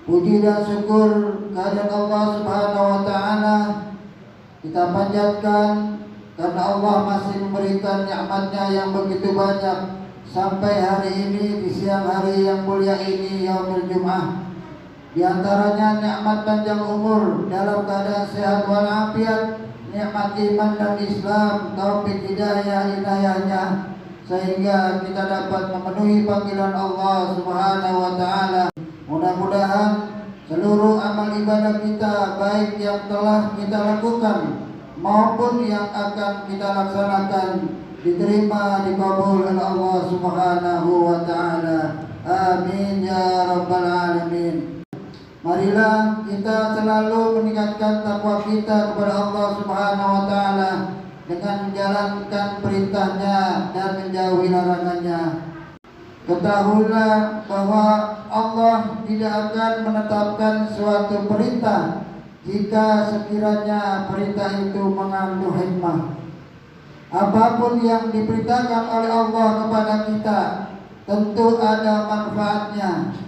Puji dan syukur kehadirat Allah Subhanahu wa taala kita panjatkan karena Allah masih memberikan nikmat-Nya yang begitu banyak sampai hari ini di siang hari yang mulia ini Yaumul Jum'ah. Di antaranya nikmat panjang umur dalam keadaan sehat walafiat, nikmat iman dan Islam, taufik hidayah inayahnya sehingga kita dapat memenuhi panggilan Allah Subhanahu wa taala. Mudah-mudahan seluruh amal ibadah kita baik yang telah kita lakukan maupun yang akan kita laksanakan diterima, dikabul oleh Allah Subhanahu wa taala. Amin ya rabbal alamin. Marilah kita selalu meningkatkan takwa kita kepada Allah Subhanahu wa taala dengan menjalankan perintahnya dan menjauhi larangannya. Ketahuilah bahwa Allah tidak akan menetapkan suatu perintah jika sekiranya perintah itu mengandung hikmah. Apapun yang diperintahkan oleh Allah kepada kita tentu ada manfaatnya,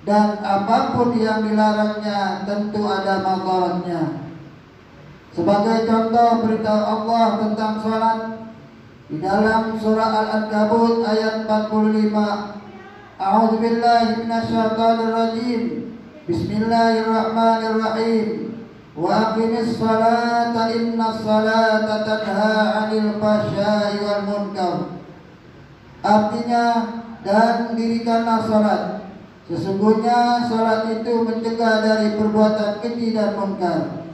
dan apapun yang dilarangnya tentu ada madaratnya. Sebagai contoh perintah Allah tentang salat di dalam surah Al-Ankabut ayat 45, A'udzu billahi minasyaitonir rajim. Bismillahirrahmanirrahim. Wa aqimis salata innas salata tanha 'anil fahsya'i wal munkar. Artinya, dan dirikanlah salat. Sesungguhnya salat itu mencegah dari perbuatan keji dan munkar.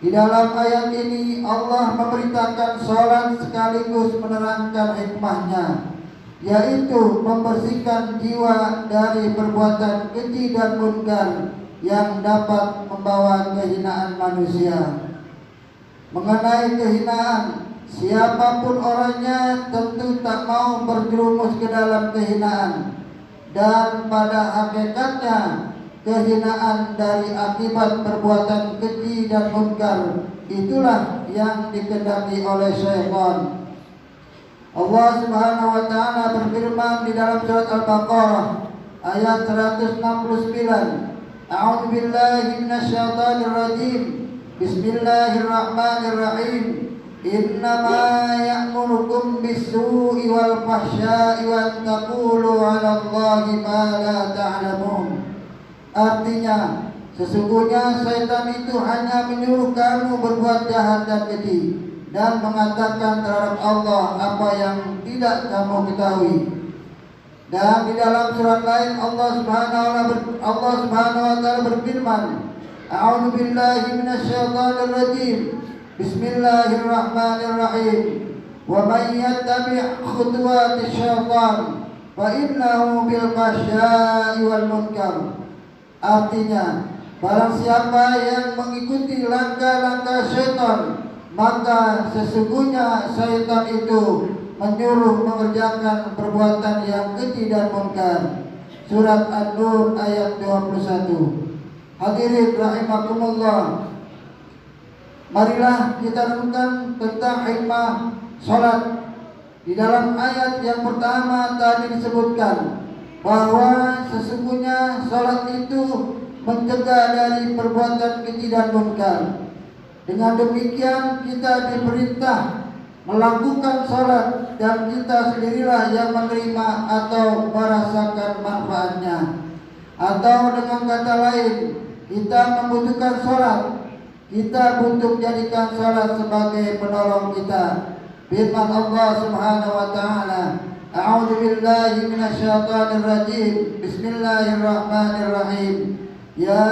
Di dalam ayat ini Allah memerintahkan salat sekaligus menerangkan hikmahnya, yaitu membersihkan jiwa dari perbuatan keji dan munkar yang dapat membawa kehinaan manusia. Mengenai kehinaan, siapapun orangnya tentu tak mau berjerumus ke dalam kehinaan, dan pada hakikatnya kehinaan dari akibat perbuatan keji dan munkar itulah yang dikehendaki oleh syaitan. Allah Subhanahu wa taala berfirman di dalam surat Al-Baqarah ayat 169, A'udzu billahi minasyaitonir rajim. Bismillahirrahmanirrahim. Innama ya'murukum bis-su'i wal fahsya'i wa taqulu 'ala Allahi ma la ta'lamun. Artinya, sesungguhnya syaitan itu hanya menyuruh kamu berbuat jahat dan keji dan mengatakan terhadap Allah apa yang tidak kamu ketahui. Dan di dalam surat lain Allah Subhanahu wa taala berfirman, A'udzu billahi minasyaitonir rajim. Bismillahirrahmanirrahim. Wa may yattabi' khutuwatis syaitan fa innahu bil fahsya'i wal munkar. Artinya, barang siapa yang mengikuti langkah-langkah syaitan, maka sesungguhnya syaitan itu menyuruh mengerjakan perbuatan yang keji dan munkar. Surat An-Nur ayat 21. Hadirin rahimakumullah, marilah kita renungkan tentang hikmah salat. Di dalam ayat yang pertama tadi disebutkan bahwa sesungguhnya salat itu mencegah dari perbuatan keji dan munkar. Dengan demikian kita diperintah melakukan salat dan kita sendirilah yang menerima atau merasakan manfaatnya. Atau dengan kata lain, kita membutuhkan salat. Kita butuh jadikan salat sebagai penolong kita. Firman Allah Subhanahu wa taala, A'udzu billahi minasyaitonir rajim. Bismillahirrahmanirrahim. Ya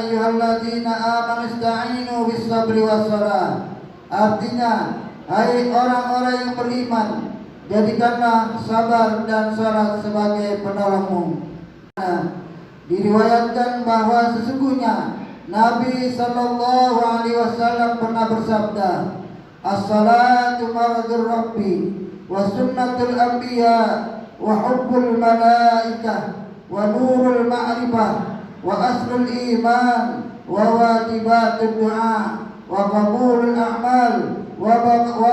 ayyuhalladzina amanu ista'inu bis-sabri was-shalah. Artinya, hai orang-orang yang beriman, jadikanlah sabar dan salat sebagai penolongmu. Diriwayatkan bahwa sesungguhnya Nabi sallallahu alaihi wasallam pernah bersabda, As-salatu mardhur rabbi wa sunnatul anbiya wa hubbul malaikah wa nurul ma'rifah wa aslul iman wa wajibatud du'a wa qabulul a'mal wa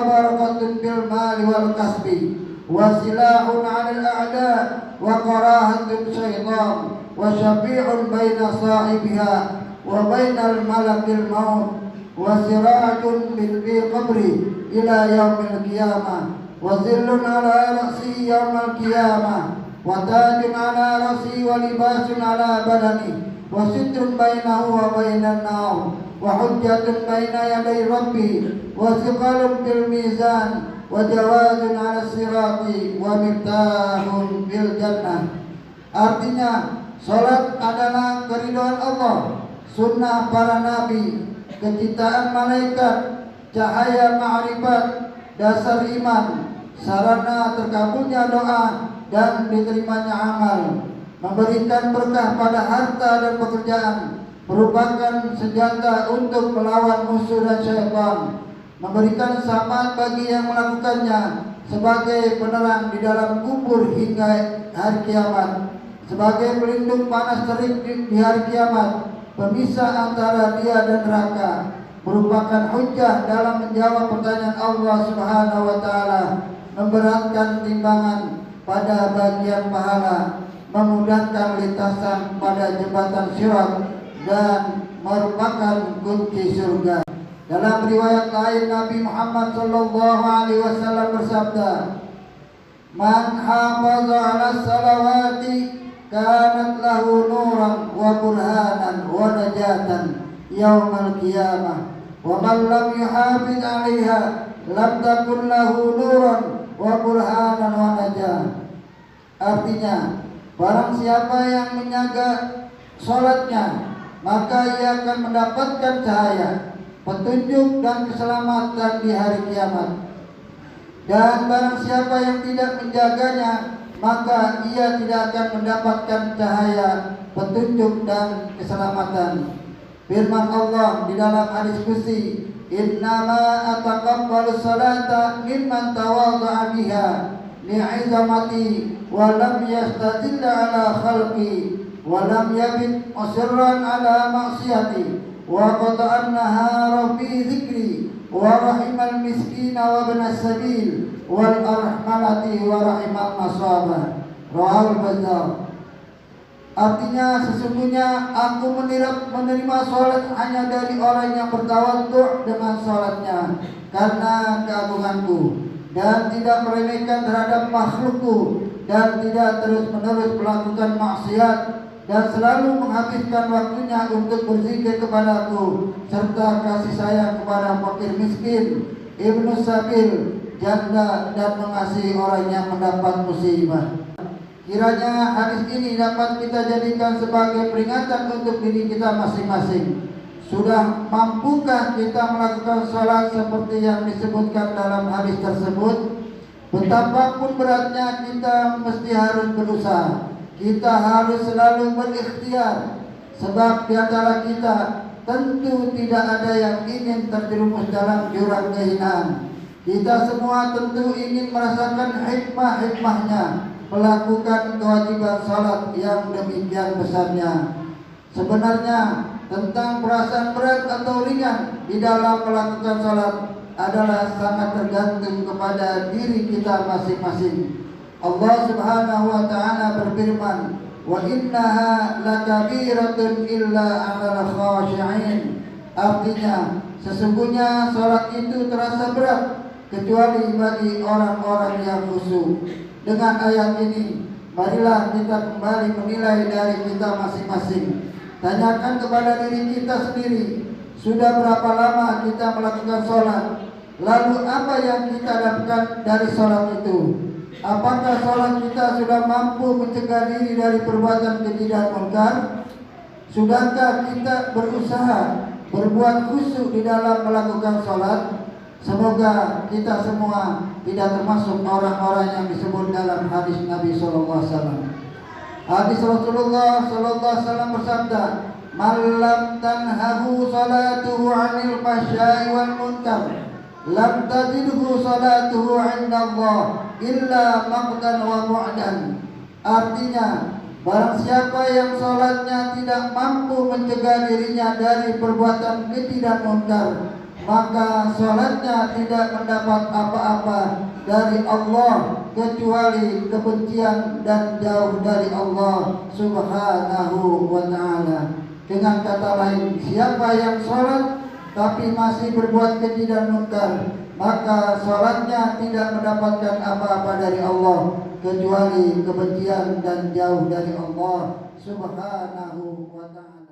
barakatun bil mali wal kasbi وسلاح على الأعداء وكراهة الشيطان وشفيع بين صاحبها وبين الملك الموت وسراج في قبره إلى يوم القيامة وظل على رأسه يوم القيامة وتاج على رأسه ولباس على بدنه وستر بينه وبين النار وحجة بين يدي ربي وثقل في الميزان وجواز على الصراط ومفتاح في الجنة. Artinya, salat adalah keridhaan Allah, sunnah para nabi, kecintaan malaikat, cahaya ma'rifat, dasar iman, sarana terkabulnya doa dan diterimanya amal, memberikan berkah pada harta dan pekerjaan, merupakan senjata untuk melawan musuh dan syaitan, memberikan syafaat bagi yang melakukannya sebagai penerang di dalam kubur hingga hari kiamat, sebagai pelindung panas terik di hari kiamat, pemisah antara dia dan neraka, merupakan hujjah dalam menjawab pertanyaan Allah Subhanahu wa taala, memberatkan timbangan pada bagian pahala, memudahkan lintasan pada jembatan sirat dan merupakan kunci surga. Dalam riwayat lain Nabi Muhammad sallallahu alaihi wasallam bersabda, "Man hafaza 'ala salawati kanat lahu nuran wa burhanan wa najatan yaumal qiyamah wa man lam yuhafiz 'alaiha lam takun lahu nuran wa burhanan wa najah." Artinya, barang siapa yang menjaga salatnya, maka ia akan mendapatkan cahaya, petunjuk dan keselamatan di hari kiamat. Dan barang siapa yang tidak menjaganya, maka ia tidak akan mendapatkan cahaya, petunjuk dan keselamatan. Firman Allah di dalam hadis qudsi, "Innama ataqabbalu salata mimman tawadha'a biha li'izamati wa lam yastadilla ala khalqi wa lam yabit musirran ala maksiyati wa qata'an nahara fi dzikri wa rahimal miskina wa ibnas sabil wal arhamalati wa rahimal masaba." Rawahul Bazzar. Artinya, sesungguhnya aku menerima sholat hanya dari orang yang bertawadhu dengan sholatnya karena keagunganku, dan tidak meremehkan terhadap makhlukku, dan tidak terus-menerus melakukan maksiat, dan selalu menghabiskan waktunya untuk berzikir kepadaku, serta kasih sayang kepada fakir miskin, ibnu sabil, janda, dan mengasihi orang yang mendapat musibah. Kiranya hadis ini dapat kita jadikan sebagai peringatan untuk diri kita masing-masing. Sudah mampukah kita melakukan sholat seperti yang disebutkan dalam hadis tersebut? Betapapun beratnya, kita mesti harus berusaha. Kita harus selalu berikhtiar, sebab di antara kita tentu tidak ada yang ingin terjerumus dalam jurang kehinaan. Kita semua tentu ingin merasakan hikmah-hikmahnya melakukan kewajiban salat yang demikian besarnya. Sebenarnya tentang perasaan berat atau ringan di dalam melakukan salat adalah sangat tergantung kepada diri kita masing-masing. Allah Subhanahu wa taala berfirman, "Wa innaha lakabiratun illa 'alal khashi'in." Artinya, sesungguhnya salat itu terasa berat kecuali bagi orang-orang yang khusyuk. Dengan ayat ini, marilah kita kembali menilai dari kita masing-masing. Tanyakan kepada diri kita sendiri, sudah berapa lama kita melakukan sholat? Lalu apa yang kita dapatkan dari sholat itu? Apakah sholat kita sudah mampu mencegah diri dari perbuatan keji dan munkar? Sudahkah kita berusaha berbuat khusyuk di dalam melakukan sholat? Semoga kita semua tidak termasuk orang-orang yang disebut dalam hadis Nabi sallallahu alaihi wasallam. Hadis Rasulullah sallallahu alaihi wasallam bersabda, "Man lam tanhahu salatuhu 'anil fahsya'i wal munkar, lam tazidhu salatuhu 'inda Allah illa maqtan wa bu'dan." Artinya, barang siapa yang salatnya tidak mampu mencegah dirinya dari perbuatan keji dan munkar, maka salatnya tidak mendapat apa-apa dari Allah kecuali kebencian dan jauh dari Allah Subhanahu wa ta'ala. Dengan kata lain, siapa yang salat tapi masih berbuat keji dan munkar, maka salatnya tidak mendapatkan apa-apa dari Allah kecuali kebencian dan jauh dari Allah Subhanahu wa ta'ala.